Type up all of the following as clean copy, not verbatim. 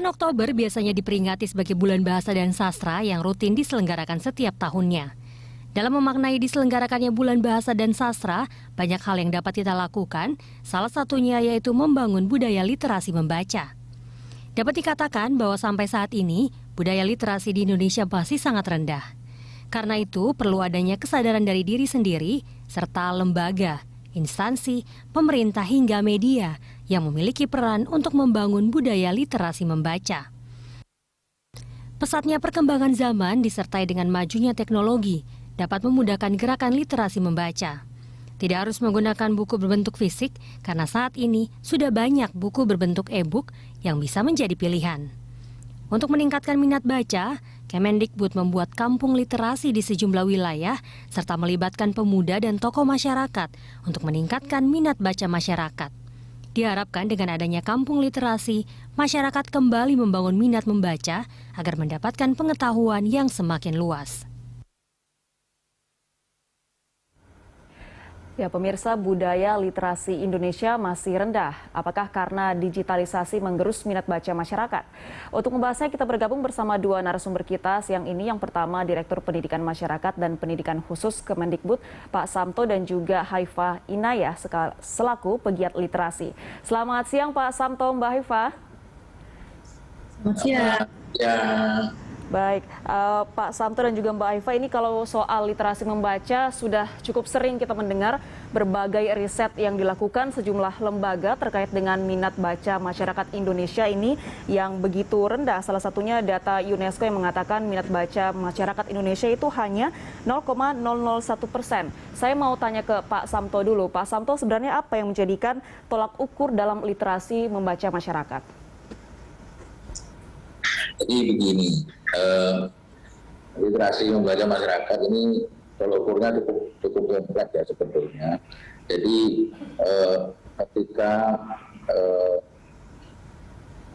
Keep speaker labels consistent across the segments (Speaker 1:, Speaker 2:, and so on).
Speaker 1: Bulan Oktober biasanya diperingati sebagai bulan bahasa dan sastra yang rutin diselenggarakan setiap tahunnya. Dalam memaknai diselenggarakannya bulan bahasa dan sastra, banyak hal yang dapat kita lakukan, salah satunya yaitu membangun budaya literasi membaca. Dapat dikatakan bahwa sampai saat ini, budaya literasi di Indonesia masih sangat rendah. Karena itu, perlu adanya kesadaran dari diri sendiri, serta lembaga, instansi, pemerintah hingga media yang memiliki peran untuk membangun budaya literasi membaca. Pesatnya perkembangan zaman disertai dengan majunya teknologi dapat memudahkan gerakan literasi membaca. Tidak harus menggunakan buku berbentuk fisik karena saat ini sudah banyak buku berbentuk e-book yang bisa menjadi pilihan. Untuk meningkatkan minat baca, Kemendikbud membuat kampung literasi di sejumlah wilayah serta melibatkan pemuda dan tokoh masyarakat untuk meningkatkan minat baca masyarakat. Diharapkan dengan adanya kampung literasi, masyarakat kembali membangun minat membaca agar mendapatkan pengetahuan yang semakin luas.
Speaker 2: Ya, pemirsa, budaya literasi Indonesia masih rendah. Apakah karena digitalisasi menggerus minat baca masyarakat? Untuk membahasnya kita bergabung bersama dua narasumber kita siang ini. Yang pertama, Direktur Pendidikan Masyarakat dan Pendidikan Khusus Kemendikbud, Pak Samto, dan juga Haifa Inayah selaku pegiat literasi. Selamat siang Pak Samto, Mbak Haifa.
Speaker 3: Selamat siang.
Speaker 4: Ya.
Speaker 2: Baik, Pak Samto dan juga Mbak Haifa, ini kalau soal literasi membaca sudah cukup sering kita mendengar berbagai riset yang dilakukan sejumlah lembaga terkait dengan minat baca masyarakat Indonesia ini yang begitu rendah. Salah satunya data UNESCO yang mengatakan minat baca masyarakat Indonesia itu hanya 0,001%. Saya mau tanya ke Pak Samto dulu. Pak Samto, sebenarnya apa yang menjadikan tolak ukur dalam literasi membaca masyarakat?
Speaker 4: Jadi begini, literasi membaca masyarakat ini kalau ukurnya cukup kompleks ya sebetulnya. Jadi ketika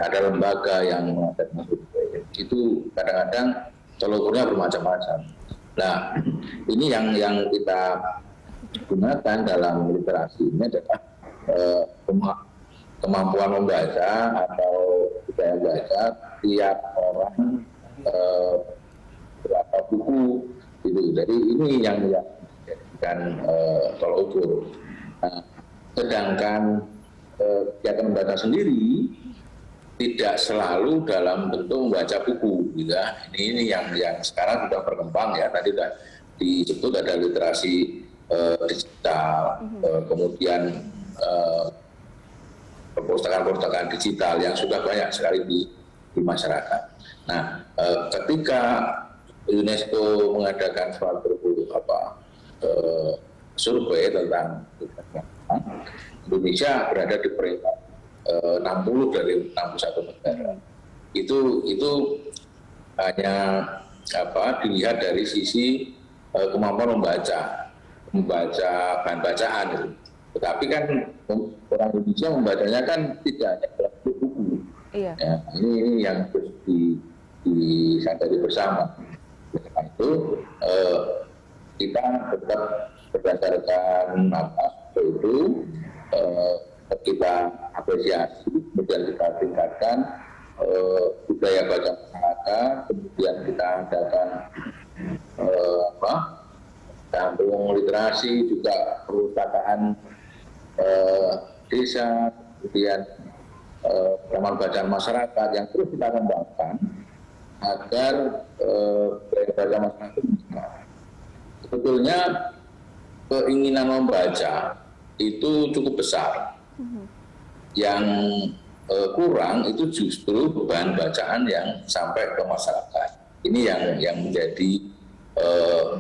Speaker 4: ada lembaga yang mengadakan survei, itu kadang-kadang kalau ukurnya bermacam-macam. Nah, ini yang kita gunakan dalam literasi ini adalah kemampuan membaca atau budaya baca tiap orang berapa buku gitu. Jadi ini yang dijadikan tolak ukur. Nah, sedangkan kegiatan membaca sendiri tidak selalu dalam bentuk membaca buku, gitu ya. Ini yang sekarang sudah berkembang ya. Tadi sudah disebut ada literasi digital, kemudian perpustakaan-perpustakaan digital yang sudah banyak sekali di masyarakat. Nah, ketika UNESCO mengadakan suatu survei tentang Indonesia berada di peringkat 60 dari 61 negara. Itu hanya dilihat dari sisi kemampuan membaca bahan bacaan itu. Tetapi kan orang Indonesia membacanya kan tidak hanya dalam buku.
Speaker 2: Iya.
Speaker 4: Ya, ini yang harus disadari bersama. Karena itu kita tetap berdasarkan itu kita apresiasi, kemudian kita tingkatkan budaya baca masyarakat, kemudian kita adakan kampung literasi, juga perpustakaan desa, kemudian taman bacaan masyarakat yang terus kita kembangkan agar budaya baca masyarakat meningkat. Sebetulnya keinginan membaca itu cukup besar. Yang kurang itu justru bahan bacaan yang sampai ke masyarakat. Ini yang menjadi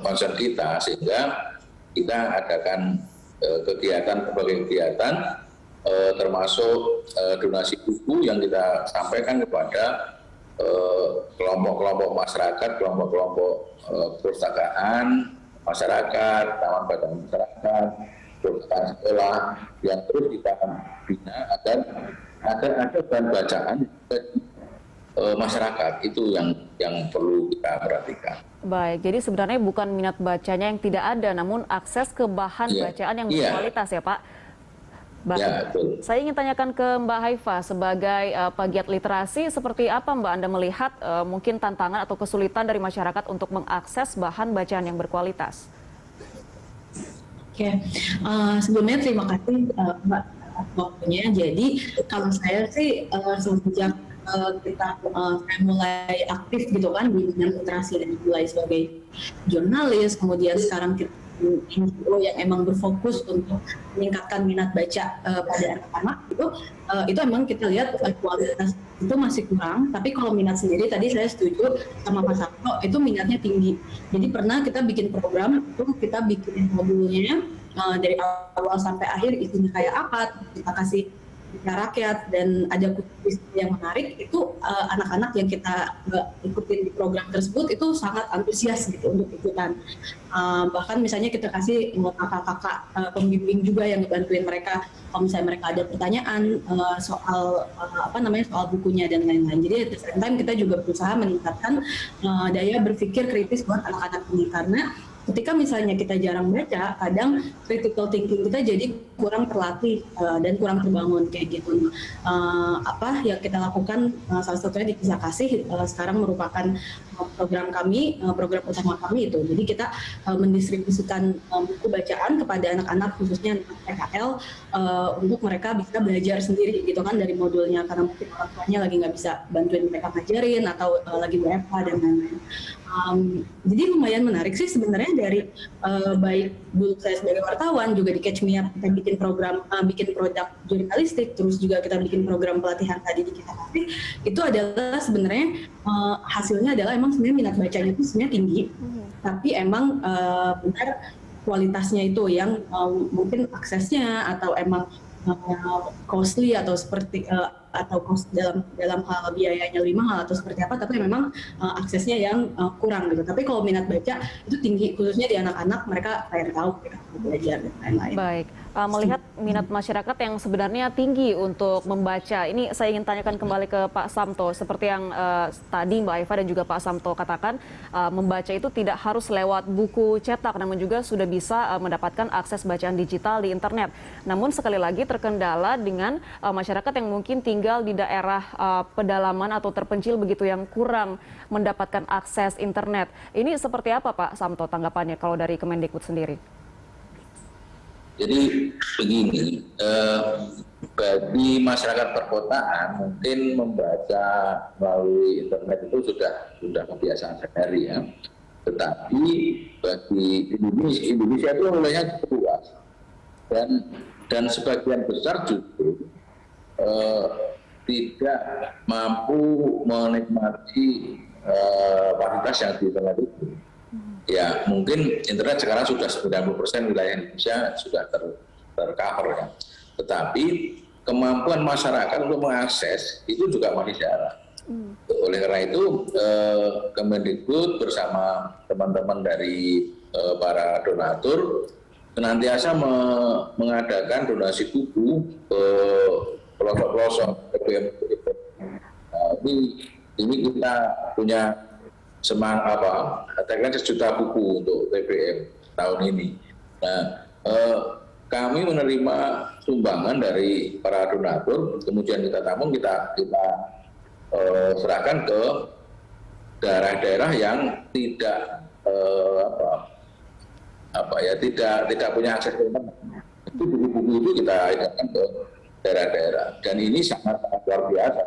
Speaker 4: concern kita, sehingga kita adakan berbagai kegiatan termasuk donasi buku yang kita sampaikan kepada kelompok-kelompok masyarakat, kelompok-kelompok perpustakaan masyarakat, taman bacaan masyarakat, perpustakaan sekolah yang terus kita bina agar ada bahan bacaan bagi masyarakat. Itu yang perlu kita perhatikan.
Speaker 2: Baik, jadi sebenarnya bukan minat bacanya yang tidak ada, namun akses ke bahan bacaan yang berkualitas ya Pak. Baik.
Speaker 4: Ya, betul.
Speaker 2: Saya ingin tanyakan ke Mbak Haifa sebagai pegiat literasi, seperti apa Mbak Anda melihat mungkin tantangan atau kesulitan dari masyarakat untuk mengakses bahan bacaan yang berkualitas?
Speaker 3: Oke, sebelumnya terima kasih Mbak atas waktunya. Jadi kalau saya sih sejak saya mulai aktif gitu kan di bidang literasi dan mulai sebagai jurnalis, kemudian sekarang kita NGO yang emang berfokus untuk meningkatkan minat baca pada anak-anak itu emang kita lihat kualitas itu masih kurang, tapi kalau minat sendiri tadi saya setuju sama Mas Sabto, itu minatnya tinggi. Jadi pernah kita bikin program itu kita bikin modulnya dari awal sampai akhir isinya kayak apa, kita kasih rakyat dan ada kuis yang menarik, itu anak-anak yang kita ikutin di program tersebut itu sangat antusias gitu untuk ikutan. Bahkan misalnya kita kasih kakak-kakak pembimbing juga yang ngebantuin mereka kalau misalnya mereka ada pertanyaan soal soal bukunya dan lain-lain. Jadi at the same time kita juga berusaha meningkatkan daya berpikir kritis buat anak-anak ini, karena ketika misalnya kita jarang baca, kadang critical thinking kita jadi kurang terlatih dan kurang terbangun kayak gitu. Apa yang kita lakukan salah satunya di Kisah Kasih sekarang merupakan program kami, program utama kami itu. Jadi kita mendistribusikan buku bacaan kepada anak-anak khususnya anak PKL untuk mereka bisa belajar sendiri gitu kan dari modulnya, karena mungkin orang tuanya lagi nggak bisa bantuin mereka ngajarin atau lagi WFH dan lain-lain. Jadi lumayan menarik sih sebenarnya dari baik dulu saya sebagai wartawan juga di Catch Me Up kita bikin program, bikin produk jurnalistik, terus juga kita bikin program pelatihan tadi di Kisah Kasih, itu adalah sebenarnya hasilnya adalah emang sebenarnya minat bacanya itu sebenarnya tinggi, tapi emang benar kualitasnya itu yang mungkin aksesnya atau emang costly atau seperti atau cost dalam hal biayanya lebih mahal atau seperti apa, tapi memang aksesnya yang kurang gitu. Tapi kalau minat baca itu tinggi, khususnya di anak-anak, mereka kayak tahu gitu, belajar dan lain-lain.
Speaker 2: Baik, melihat minat masyarakat yang sebenarnya tinggi untuk membaca, ini saya ingin tanyakan kembali ke Pak Samto. Seperti yang tadi Mbak Haifa dan juga Pak Samto katakan, membaca itu tidak harus lewat buku cetak, namun juga sudah bisa mendapatkan akses bacaan digital di internet. Namun sekali lagi terkendala dengan masyarakat yang mungkin tinggal di daerah pedalaman atau terpencil begitu yang kurang mendapatkan akses internet. Ini seperti apa Pak Samto tanggapannya kalau dari Kemendikbud sendiri?
Speaker 4: Jadi begini, bagi masyarakat perkotaan mungkin membaca melalui internet itu sudah kebiasaan sehari ya. Tetapi bagi Indonesia itu mulainya cukup luas dan sebagian besar justru tidak mampu menikmati fasilitas yang di internet itu. Ya mungkin internet sekarang sudah 90% wilayah Indonesia sudah tercover ya. Tetapi kemampuan masyarakat untuk mengakses itu juga masih jarang. Oleh karena itu Kemendikbud bersama teman-teman dari para donatur senantiasa mengadakan donasi buku ke pelosok-pelosok TPM. Ini kita punya katakan 1 juta buku untuk TPM tahun ini. Nah, kami menerima sumbangan dari para donatur, kemudian kita tampung, kita serahkan ke daerah-daerah yang tidak tidak punya akses ke internet. Itu buku-buku itu kita edarkan ke daerah-daerah, dan ini sangat luar biasa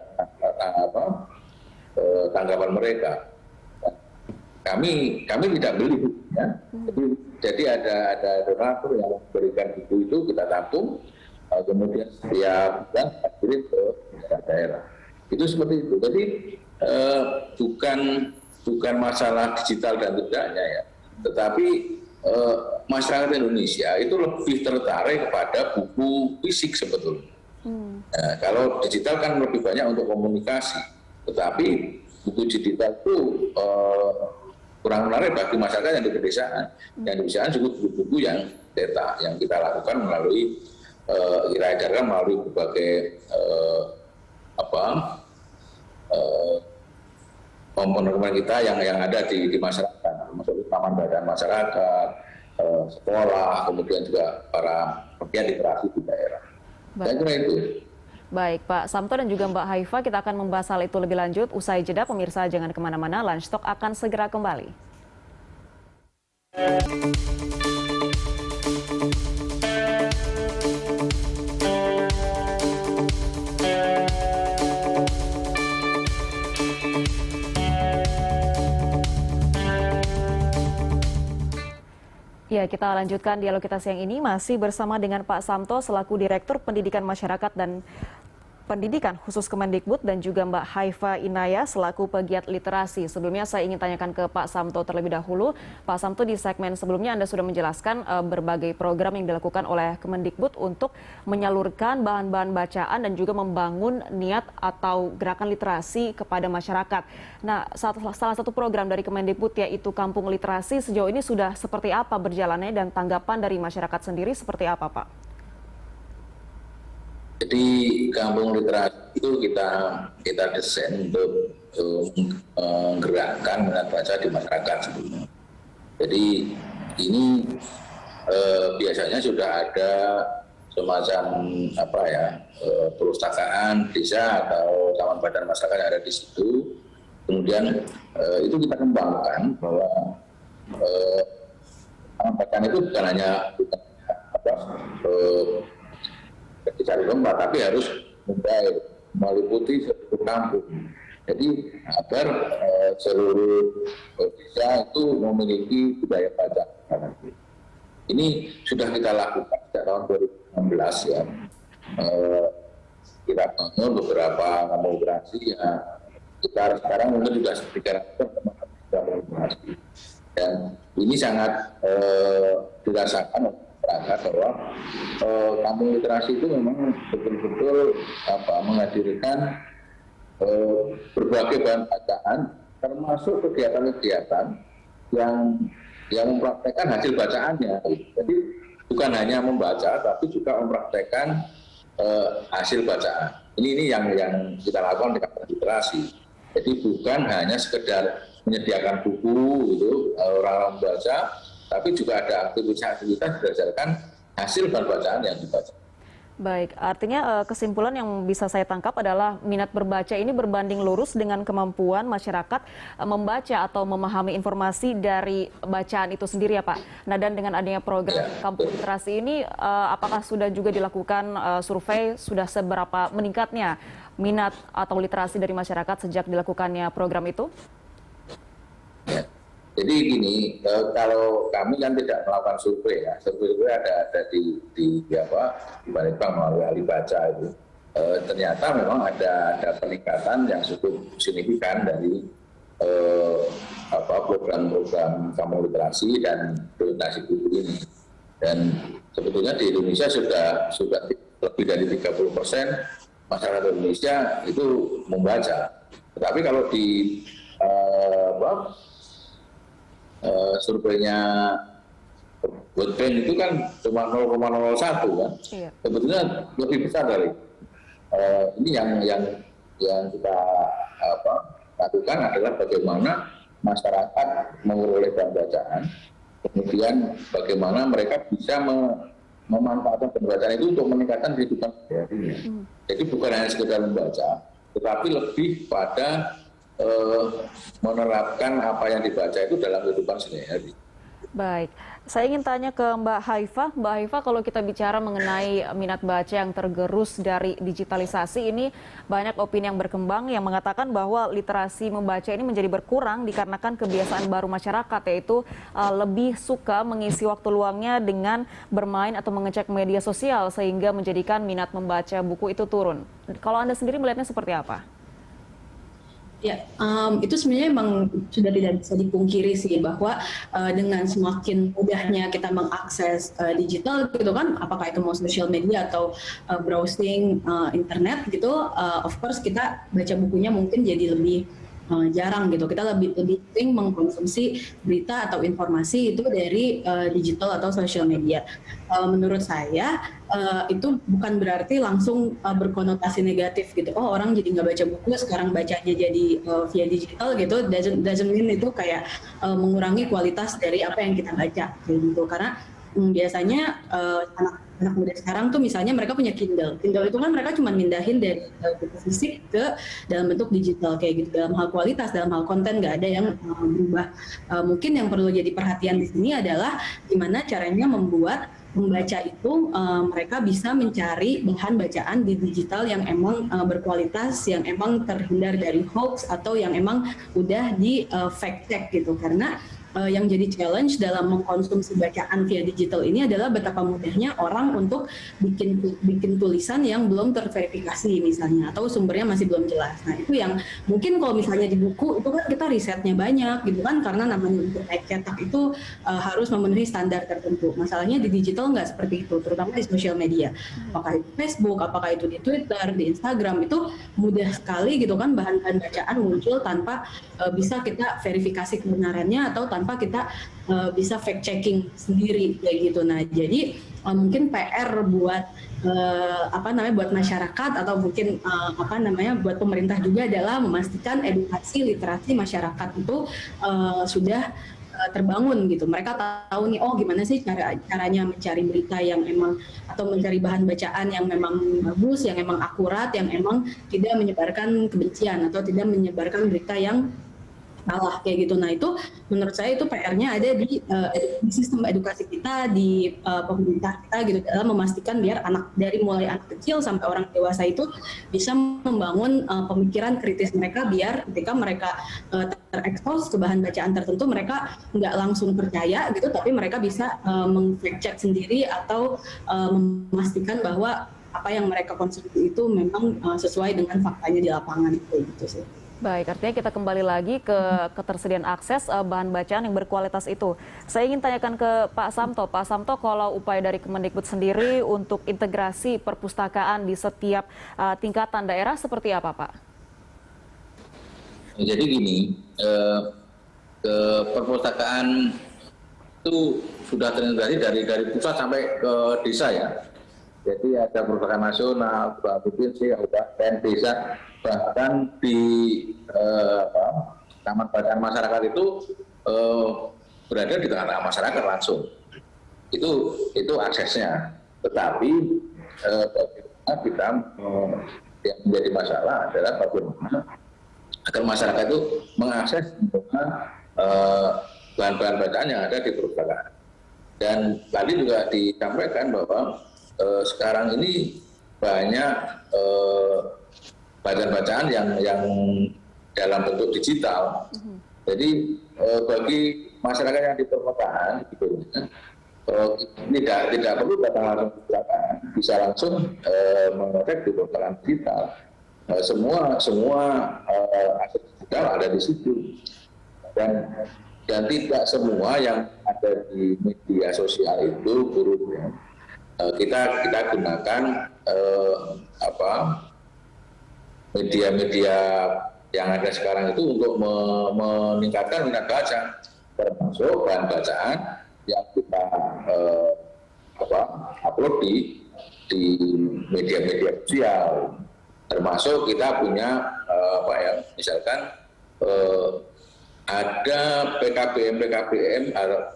Speaker 4: tanggapan mereka. Kami tidak beli bukunya, jadi ada donatur yang memberikan buku itu, kita tampung, kemudian setiap bulan kita kirim ke daerah. Itu seperti itu. Jadi bukan masalah digital dan tidaknya ya, tetapi masyarakat Indonesia itu lebih tertarik kepada buku fisik sebetulnya. Nah, kalau digital kan lebih banyak untuk komunikasi, tetapi buku digital itu kurang menarik bagi masyarakat yang di pedesaan. Yang di pedesaan cukup buku-buku yang data yang kita lakukan melalui kita edarkan melalui berbagai komponen kita yang ada di masyarakat, termasuk taman bacaan masyarakat, sekolah, kemudian juga para pegiat literasi di daerah. Saya kira itu.
Speaker 2: Baik, Pak Samto dan juga Mbak Haifa, kita akan membahas hal itu lebih lanjut. Usai jeda, pemirsa jangan kemana-mana, Lunch Talk akan segera kembali. Ya, kita lanjutkan dialog kita siang ini masih bersama dengan Pak Samto selaku Direktur Pendidikan Masyarakat dan Pendidikan khusus Kemendikbud dan juga Mbak Haifa Inaya selaku pegiat literasi. Sebelumnya saya ingin tanyakan ke Pak Samto terlebih dahulu. Pak Samto, di segmen sebelumnya Anda sudah menjelaskan berbagai program yang dilakukan oleh Kemendikbud untuk menyalurkan bahan-bahan bacaan dan juga membangun niat atau gerakan literasi kepada masyarakat. Nah, salah satu program dari Kemendikbud yaitu Kampung Literasi, sejauh ini sudah seperti apa berjalannya dan tanggapan dari masyarakat sendiri seperti apa, Pak?
Speaker 4: Jadi kampung literasi itu kita desain untuk menggerakkan minat baca di masyarakat sebelumnya. Jadi ini biasanya sudah ada semacam perpustakaan desa atau taman badan masyarakat yang ada di situ. Kemudian itu kita kembangkan bahwa taman bacaan itu bukan hanya dicari lomba, tapi harus meliputi seluruh kampung. Jadi agar seluruh desa itu memiliki budaya baca. Ini sudah kita lakukan sejak tahun 2016 ya. Kita bangun beberapa kampung literasi ya. Kita sekarang mungkin juga 300 dan ini sangat dirasakan masyarakat bahwa kampung literasi itu memang betul-betul menghadirkan berbagai bahan bacaan, termasuk kegiatan-kegiatan yang mempraktekkan hasil bacaannya. Jadi bukan hanya membaca, tapi juga mempraktekkan hasil bacaan. Ini yang kita lakukan di kampung literasi. Jadi bukan hanya sekedar menyediakan buku itu orang-orang membaca, tapi juga ada aktivitas berdasarkan hasil bahan bacaan yang dibaca.
Speaker 2: Baik, artinya kesimpulan yang bisa saya tangkap adalah minat berbaca ini berbanding lurus dengan kemampuan masyarakat membaca atau memahami informasi dari bacaan itu sendiri ya Pak. Nah, dan dengan adanya program Kampung Literasi ini, apakah sudah juga dilakukan survei, sudah seberapa meningkatnya minat atau literasi dari masyarakat sejak dilakukannya program itu?
Speaker 4: Ya. Jadi gini, kalau kami kan tidak melakukan survei ya, survei ada di Balitbank melalui ahli baca itu. Ternyata memang ada peningkatan yang cukup signifikan dari program-program kampung literasi dan literasi buku ini. Dan sebetulnya di Indonesia sudah lebih dari 30% masyarakat Indonesia itu membaca. Tetapi kalau di surveinya World Bank itu kan cuma 0,01 kan, iya. Sebetulnya lebih besar dari ini yang kita lakukan adalah bagaimana masyarakat memperoleh bahan bacaan, kemudian bagaimana mereka bisa memanfaatkan bahan bacaan itu untuk meningkatkan kehidupan sehari-hari. Jadi bukan hanya sekedar membaca, tetapi lebih pada menerapkan apa yang dibaca itu dalam kehidupan sehari-hari.
Speaker 2: Baik, saya ingin tanya ke Mbak Haifa. Mbak Haifa, kalau kita bicara mengenai minat baca yang tergerus dari digitalisasi ini, banyak opini yang berkembang yang mengatakan bahwa literasi membaca ini menjadi berkurang dikarenakan kebiasaan baru masyarakat, yaitu lebih suka mengisi waktu luangnya dengan bermain atau mengecek media sosial sehingga menjadikan minat membaca buku itu turun. Kalau Anda sendiri melihatnya seperti apa?
Speaker 3: Ya, itu sebenarnya memang sudah tidak bisa dipungkiri sih bahwa dengan semakin mudahnya kita mengakses digital gitu kan, apakah itu mau social media atau browsing internet gitu, of course kita baca bukunya mungkin jadi lebih jarang gitu. Kita lebih sering mengkonsumsi berita atau informasi itu dari digital atau social media. Menurut saya itu bukan berarti langsung berkonotasi negatif gitu. Oh, orang jadi nggak baca buku, sekarang bacanya jadi via digital gitu. Doesn't mean itu kayak mengurangi kualitas dari apa yang kita baca gitu. Karena biasanya anak anak muda sekarang tuh misalnya mereka punya Kindle. Kindle itu kan mereka cuma mindahin dari buku fisik ke dalam bentuk digital kayak gitu. Dalam hal kualitas, dalam hal konten nggak ada yang berubah. Mungkin yang perlu jadi perhatian di sini adalah gimana caranya membuat membaca itu mereka bisa mencari bahan bacaan di digital yang emang berkualitas, yang emang terhindar dari hoax atau yang emang udah di fact check gitu. Karena yang jadi challenge dalam mengkonsumsi bacaan via digital ini adalah betapa mudahnya orang untuk bikin tulisan yang belum terverifikasi misalnya, atau sumbernya masih belum jelas. Nah itu yang mungkin kalau misalnya di buku itu kan kita risetnya banyak gitu kan, karena namanya untuk naik cetak itu harus memenuhi standar tertentu. Masalahnya di digital nggak seperti itu, terutama di sosial media. Apakah itu Facebook, apakah itu di Twitter, di Instagram, itu mudah sekali gitu kan bahan-bahan bacaan muncul tanpa bisa kita verifikasi kebenarannya atau tanpa kita bisa fact checking sendiri kayak gitu. Nah jadi mungkin PR buat buat masyarakat atau mungkin buat pemerintah juga adalah memastikan edukasi literasi masyarakat itu sudah terbangun gitu. Mereka tahu nih, oh gimana sih caranya mencari berita yang emang atau mencari bahan bacaan yang memang bagus, yang emang akurat, yang emang tidak menyebarkan kebencian atau tidak menyebarkan berita yang salah kayak gitu. Nah itu menurut saya itu PR-nya ada di sistem edukasi kita, di pemerintah kita gitu, dalam memastikan biar dari mulai anak kecil sampai orang dewasa itu bisa membangun pemikiran kritis mereka, biar ketika mereka terekspos ke bahan bacaan tertentu mereka nggak langsung percaya gitu, tapi mereka bisa meng-fact check sendiri atau memastikan bahwa apa yang mereka konsumsi itu memang sesuai dengan faktanya di lapangan kayak gitu sih.
Speaker 2: Baik, artinya kita kembali lagi ke ketersediaan akses bahan bacaan yang berkualitas itu. Saya ingin tanyakan ke Pak Samto. Pak Samto, kalau upaya dari Kemendikbud sendiri untuk integrasi perpustakaan di setiap tingkatan daerah seperti apa, Pak?
Speaker 4: Jadi gini, ke perpustakaan itu sudah terintegrasi dari pusat sampai ke desa ya. Jadi ada perpustakaan nasional, provinsi, kabupaten, desa, bahkan di taman bacaan masyarakat itu berada di tengah-tengah masyarakat langsung. Itu aksesnya. Tetapi bagaimana kita yang menjadi masalah adalah bagaimana agar masyarakat itu mengakses bahan-bahan bacaan yang ada di perpustakaan. Dan tadi juga disampaikan bahwa sekarang ini banyak bacaan-bacaan yang dalam bentuk digital. Jadi bagi masyarakat yang di perkotaan gitu, tidak perlu datang langsung ke perpustakaan, bisa langsung mengecek di perpustakaan digital. Semua akses digital ada di situ. Dan tidak semua yang ada di media sosial itu buruknya. Kita gunakan media-media yang ada sekarang itu untuk meningkatkan minat baca, termasuk bahan bacaan yang kita upload di media-media sosial. Termasuk kita punya misalkan ada PKBM,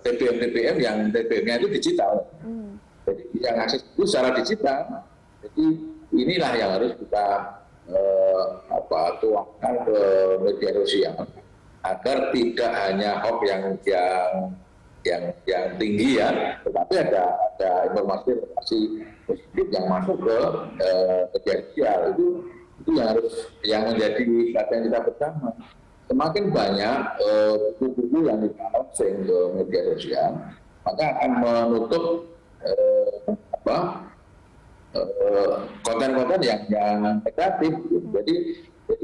Speaker 4: TBM yang TBM-nya itu digital. Jadi yang akses itu secara digital. Jadi inilah yang harus kita tuangkan ke media sosial agar tidak hanya hoax yang tinggi ya, tetapi ada informasi positif yang masuk ke media sosial. Itu yang menjadi perhatian kita bersama. Semakin banyak buku-buku yang diposting ke media sosial, maka akan menutup konten-konten yang negatif. Jadi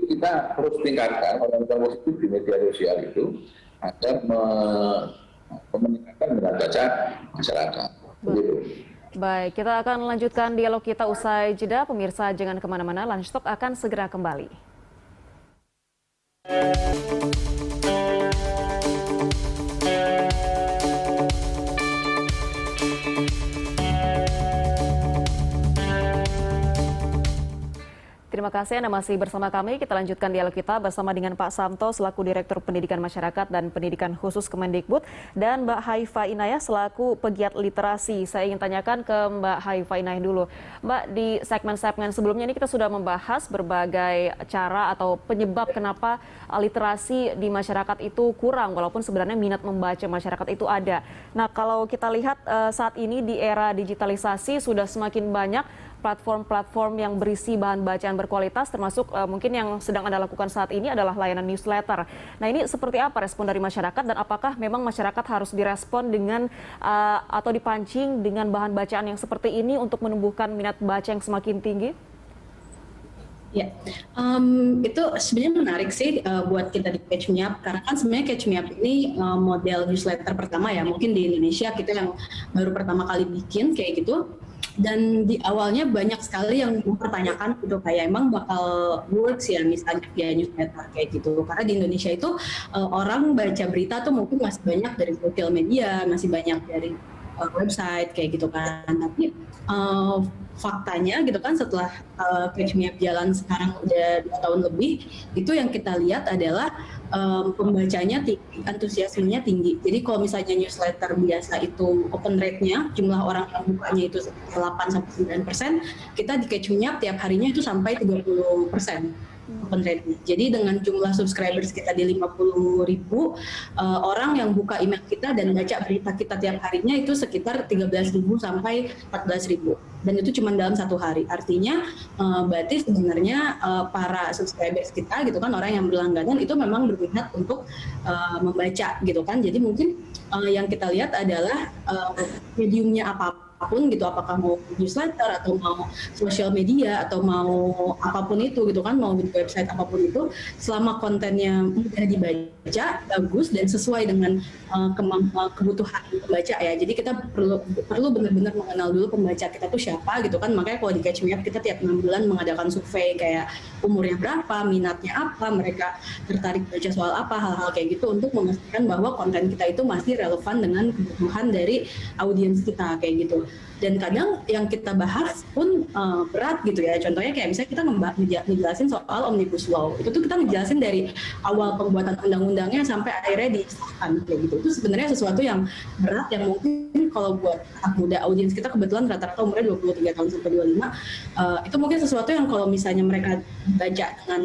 Speaker 4: kita terus tingkatkan konten positif di media sosial itu agar meningkatkan minat baca masyarakat. Begitu.
Speaker 2: Baik, kita akan lanjutkan dialog kita usai jeda. Pemirsa jangan kemana-mana, Lunch Talk akan segera kembali. Terima terima kasih Anda masih bersama kami. Kita lanjutkan dialog kita bersama dengan Pak Samto selaku Direktur Pendidikan Masyarakat dan Pendidikan Khusus Kemendikbud dan Mbak Haifa Inayah selaku pegiat literasi. Saya ingin tanyakan ke Mbak Haifa Inayah dulu. Mbak, di segmen-segmen sebelumnya ini kita sudah membahas berbagai cara atau penyebab kenapa literasi di masyarakat itu kurang, walaupun sebenarnya minat membaca masyarakat itu ada. Nah, kalau kita lihat saat ini di era digitalisasi sudah semakin banyak platform-platform yang berisi bahan bacaan berkualitas, termasuk mungkin yang sedang Anda lakukan saat ini adalah layanan newsletter. Nah, ini seperti apa respon dari masyarakat dan apakah memang masyarakat harus direspon dengan atau dipancing dengan bahan bacaan yang seperti ini untuk menumbuhkan minat baca yang semakin tinggi?
Speaker 3: Ya, itu sebenarnya menarik sih buat kita di Catch Me Up, karena kan sebenarnya Catch Me Up ini model newsletter pertama ya, mungkin di Indonesia kita yang baru pertama kali bikin kayak gitu. Dan di awalnya banyak sekali yang mempertanyakan gitu, kayak emang bakal works ya misalnya via newsletter kayak gitu, karena di Indonesia itu orang baca berita tuh mungkin masih banyak dari sosial media, masih banyak dari website kayak gitu kan. Tapi faktanya gitu kan setelah Catch Me Up jalan sekarang udah 2 tahun lebih, itu yang kita lihat adalah pembacanya tinggi, antusiasmenya tinggi. Jadi kalau misalnya newsletter biasa itu open rate-nya, jumlah orang yang bukanya itu sekitar 8-9%, kita di Catch Me Up tiap harinya itu sampai 30% open rate-nya. Jadi dengan jumlah subscribers kita di 50.000, orang yang buka email kita dan baca berita kita tiap harinya itu sekitar 13.000 sampai 14.000. Dan itu cuma dalam 1 hari. Artinya berarti sebenarnya para subscribers kita gitu kan, orang yang berlangganan itu memang berminat untuk membaca gitu kan. Jadi mungkin yang kita lihat adalah mediumnya apapun gitu, apakah mau newsletter atau mau sosial media atau mau apapun itu gitu kan, mau di website apapun itu, selama kontennya mudah dibaca, bagus dan sesuai dengan kebutuhan pembaca ya. Jadi kita perlu benar-benar mengenal dulu pembaca kita tuh siapa gitu kan. Makanya kalau di Catch Me Up kita tiap 6 bulan mengadakan survei kayak umurnya berapa, minatnya apa, mereka tertarik baca soal apa, hal-hal kayak gitu untuk memastikan bahwa konten kita itu masih relevan dengan kebutuhan dari audiens kita kayak gitu. Dan kadang yang kita bahas pun berat gitu ya. Contohnya kayak misalnya kita ngejelasin soal Omnibus Law. Itu tuh kita ngejelasin dari awal pembuatan undang-undangnya sampai akhirnya disahkan kayak gitu. Itu sebenarnya sesuatu yang berat yang mungkin kalau buat anak muda, audiens kita kebetulan rata-rata umurnya 23 tahun sampai 25, itu mungkin sesuatu yang kalau misalnya mereka baca dengan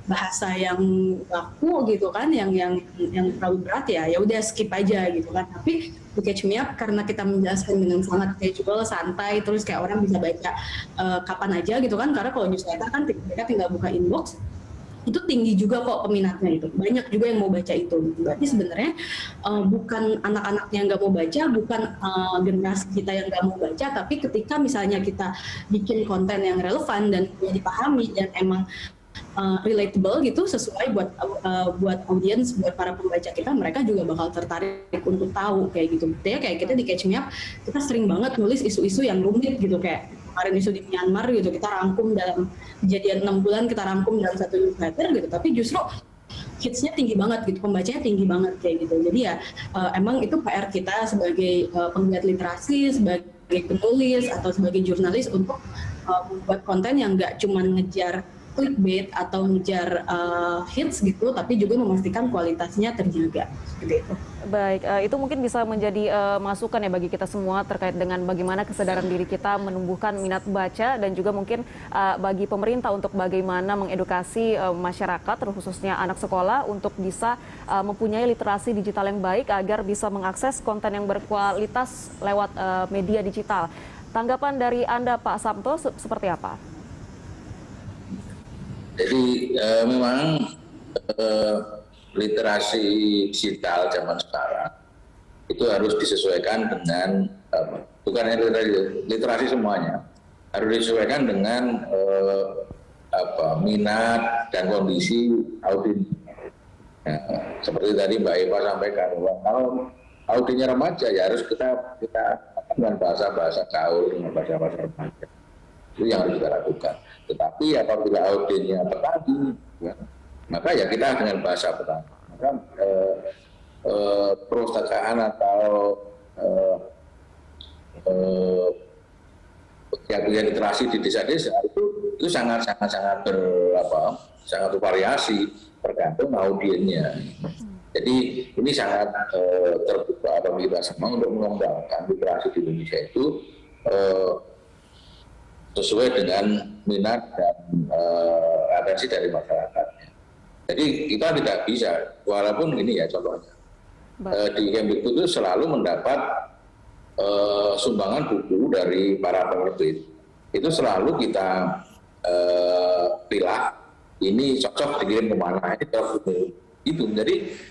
Speaker 3: bahasa yang baku gitu kan, yang terlalu berat ya udah skip aja gitu kan. Tapi di Catch Me Up karena kita menjelaskan dengan sangat casual, santai, terus kayak orang bisa baca kapan aja gitu kan. Karena kalau newsletter kan mereka tinggal buka inbox, itu tinggi juga kok peminatnya, itu banyak juga yang mau baca itu. Berarti sebenarnya bukan anak-anak yang nggak mau baca, bukan generasi kita yang nggak mau baca, tapi ketika misalnya kita bikin konten yang relevan dan dipahami dan emang relatable gitu, sesuai buat audiens, buat para pembaca kita, mereka juga bakal tertarik untuk tahu kayak gitu. Ya kayak kita di Catch Me Up, kita sering banget nulis isu-isu yang rumit gitu, kayak kemarin isu di Myanmar gitu, kita rangkum dalam kejadian 6 bulan, kita rangkum dalam 1 newsletter gitu, tapi justru hitsnya tinggi banget gitu, pembacanya tinggi banget kayak gitu. Jadi ya emang itu PR kita sebagai penggiat literasi, sebagai penulis atau sebagai jurnalis untuk membuat konten yang nggak cuma ngejar clickbait atau ngejar hits gitu, tapi juga memastikan kualitasnya terjaga seperti itu.
Speaker 2: Baik, itu mungkin bisa menjadi masukan ya bagi kita semua terkait dengan bagaimana kesadaran diri kita menumbuhkan minat baca, dan juga mungkin bagi pemerintah untuk bagaimana mengedukasi masyarakat, khususnya anak sekolah, untuk bisa mempunyai literasi digital yang baik agar bisa mengakses konten yang berkualitas lewat media digital. Tanggapan dari Anda Pak Samto seperti apa?
Speaker 4: Jadi memang literasi digital zaman sekarang itu harus disesuaikan dengan bukan literasi semuanya, harus disesuaikan dengan minat dan kondisi audiens. Seperti tadi Mbak Eva sampaikan, kalau audiensnya remaja ya harus kita dengan bahasa gaul, dengan bahasa remaja. Itu yang harus kita lakukan. Tetapi apabila audiensnya petani, ya, maka ya kita dengan bahasa petani. Maka perpustakaan atau kegiatan literasi di desa-desa itu itu sangat sangat bervariasi tergantung audiennya. Jadi ini sangat terbuka bagi kita semua untuk mengembangkan literasi di Indonesia itu sesuai dengan minat dan atensi dari masyarakatnya. Jadi kita tidak bisa, walaupun ini ya contohnya, di Kemdikbud itu selalu mendapat sumbangan buku dari para penerbit. Itu selalu kita pilah, ini cocok dikirim kemana, ini cocok itu.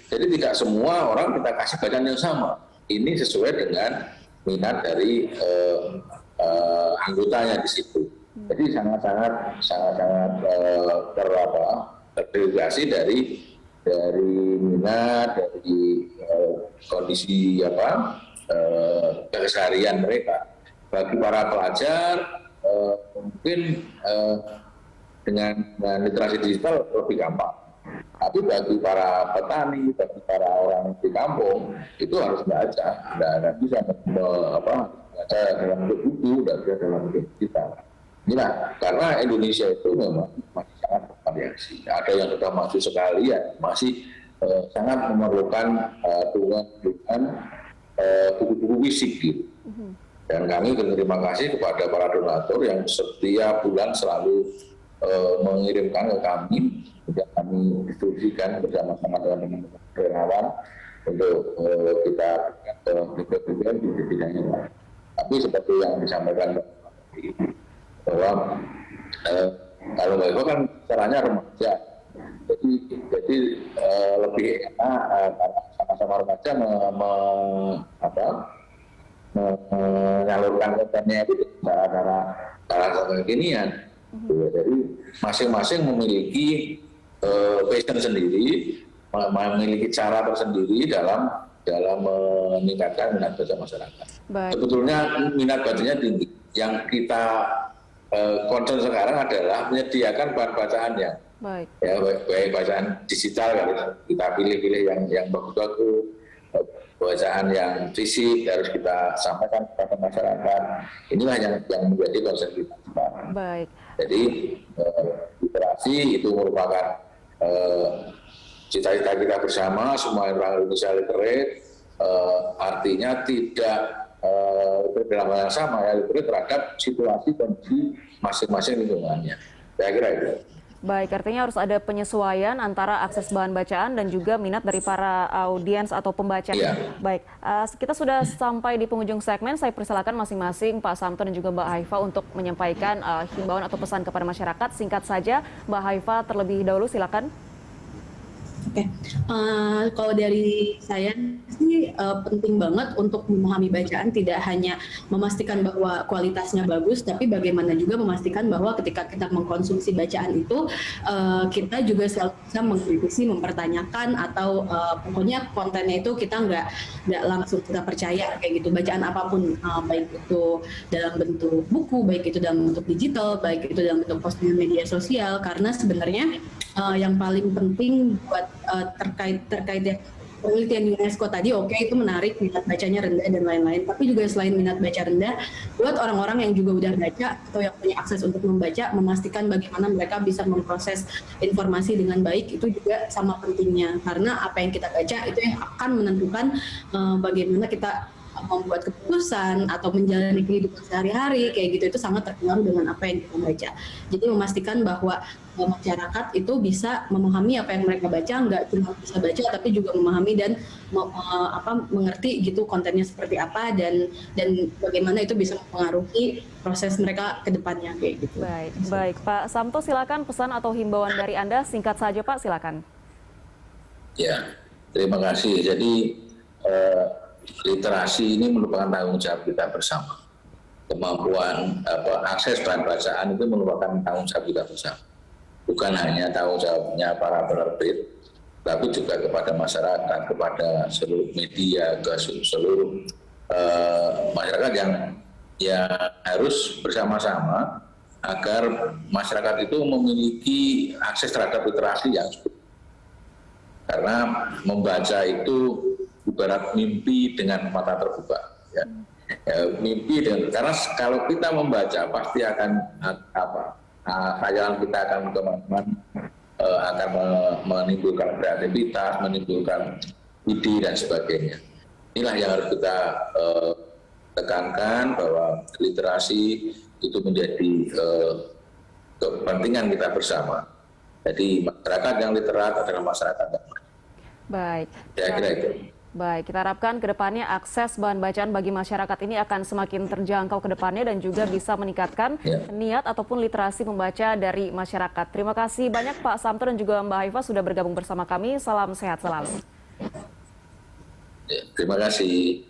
Speaker 4: Jadi tidak semua orang kita kasih bacaan yang sama. Ini sesuai dengan minat dari anggotanya di situ. Jadi sangat terdegradasi dari minat, dari kondisi keseharian mereka. Bagi para pelajar mungkin dengan literasi digital lebih gampang. Tapi bagi para petani, bagi para orang di kampung itu harus baca, tidak bisa baca dalam bentuk buku, tidak bisa dalam bentuk digital. Nah, karena Indonesia itu memang masih sangat bervariasi. Ada yang sudah maju sekali, ya masih sangat memerlukan dukungan buku-buku fisik gitu. Dan kami berterima kasih kepada para donatur yang setiap bulan selalu mengirimkan ke kami, yang kami distribusikan bersama-sama dengan teman-teman relawan untuk kita berikan di bidangnya. Tapi seperti yang disampaikan bahwa kalau Mbak Eva kan caranya remaja, jadi lebih enak karena sama-sama remaja menyalurkan kontennya itu cara kekinian. Jadi masing-masing memiliki passion sendiri, memiliki cara tersendiri dalam meningkatkan minat baca masyarakat.
Speaker 2: Baik.
Speaker 4: Sebetulnya minat bacanya tinggi. Yang kita concern sekarang adalah menyediakan bahan bacaannya.
Speaker 2: Baik.
Speaker 4: Ya, baik bacaan digital, kita pilih-pilih yang bagus-bagus. Bacaan yang fisik harus kita sampaikan kepada masyarakat. Inilah yang menjadi concern kita sekarang.
Speaker 2: Baik.
Speaker 4: Jadi literasi itu merupakan cita-cita kita bersama, semua orang Indonesia literate, artinya tidak dalam hal yang sama, ya literate terhadap situasi kondisi masing-masing lingkungannya. Saya kira itu.
Speaker 2: Baik, artinya harus ada penyesuaian antara akses bahan bacaan dan juga minat dari para audiens atau pembaca.
Speaker 4: Iya.
Speaker 2: Baik, kita sudah sampai di penghujung segmen. Saya persilakan masing-masing Pak Samto dan juga Mbak Haifa untuk menyampaikan himbauan atau pesan kepada masyarakat. Singkat saja, Mbak Haifa terlebih dahulu, silakan.
Speaker 3: Oke, kalau dari saya sih penting banget untuk memahami bacaan, tidak hanya memastikan bahwa kualitasnya bagus, tapi bagaimana juga memastikan bahwa ketika kita mengkonsumsi bacaan itu kita juga selalu bisa mengkritisi, mempertanyakan, atau pokoknya kontennya itu kita nggak langsung kita percaya kayak gitu. Bacaan apapun, baik itu dalam bentuk buku, baik itu dalam bentuk digital, baik itu dalam bentuk postingan media sosial, karena sebenarnya yang paling penting buat terkait ya penelitian UNESCO tadi, oke, itu menarik, minat bacanya rendah dan lain-lain, tapi juga selain minat baca rendah, buat orang-orang yang juga udah baca atau yang punya akses untuk membaca, memastikan bagaimana mereka bisa memproses informasi dengan baik, itu juga sama pentingnya, karena apa yang kita baca itu yang akan menentukan bagaimana kita membuat keputusan atau menjalani kehidupan sehari-hari kayak gitu. Itu sangat terpengaruh dengan apa yang kita baca. Jadi memastikan bahwa masyarakat itu bisa memahami apa yang mereka baca, nggak cuma bisa baca tapi juga memahami dan mengerti gitu kontennya seperti apa dan bagaimana itu bisa mempengaruhi proses mereka ke depannya kayak gitu.
Speaker 2: Baik Pak Samto, silakan pesan atau himbauan dari Anda, singkat saja Pak, silakan.
Speaker 4: Ya, terima kasih. Jadi literasi ini merupakan tanggung jawab kita bersama. Kemampuan akses bahan bacaan itu merupakan tanggung jawab kita bersama. Bukan hanya tanggung jawabnya para penerbit, tapi juga kepada masyarakat, kepada seluruh media, ke seluruh masyarakat yang harus bersama-sama agar masyarakat itu memiliki akses terhadap literasi yang cukup. Karena membaca itu ibarat mimpi dengan mata terbuka. Mimpi karena kalau kita membaca pasti akan khayalan kita akan kemana-mana, akan menimbulkan kreativitas, menimbulkan ide dan sebagainya. Inilah yang harus kita tekankan, bahwa literasi itu menjadi kepentingan kita bersama. Jadi masyarakat yang literat adalah masyarakat yang baik.
Speaker 2: Baik.
Speaker 4: Saya kira itu.
Speaker 2: Baik, kita harapkan ke depannya akses bahan bacaan bagi masyarakat ini akan semakin terjangkau ke depannya dan juga bisa meningkatkan niat ataupun literasi membaca dari masyarakat. Terima kasih banyak Pak Samto dan juga Mbak Haifa sudah bergabung bersama kami. Salam sehat selalu.
Speaker 4: Terima kasih.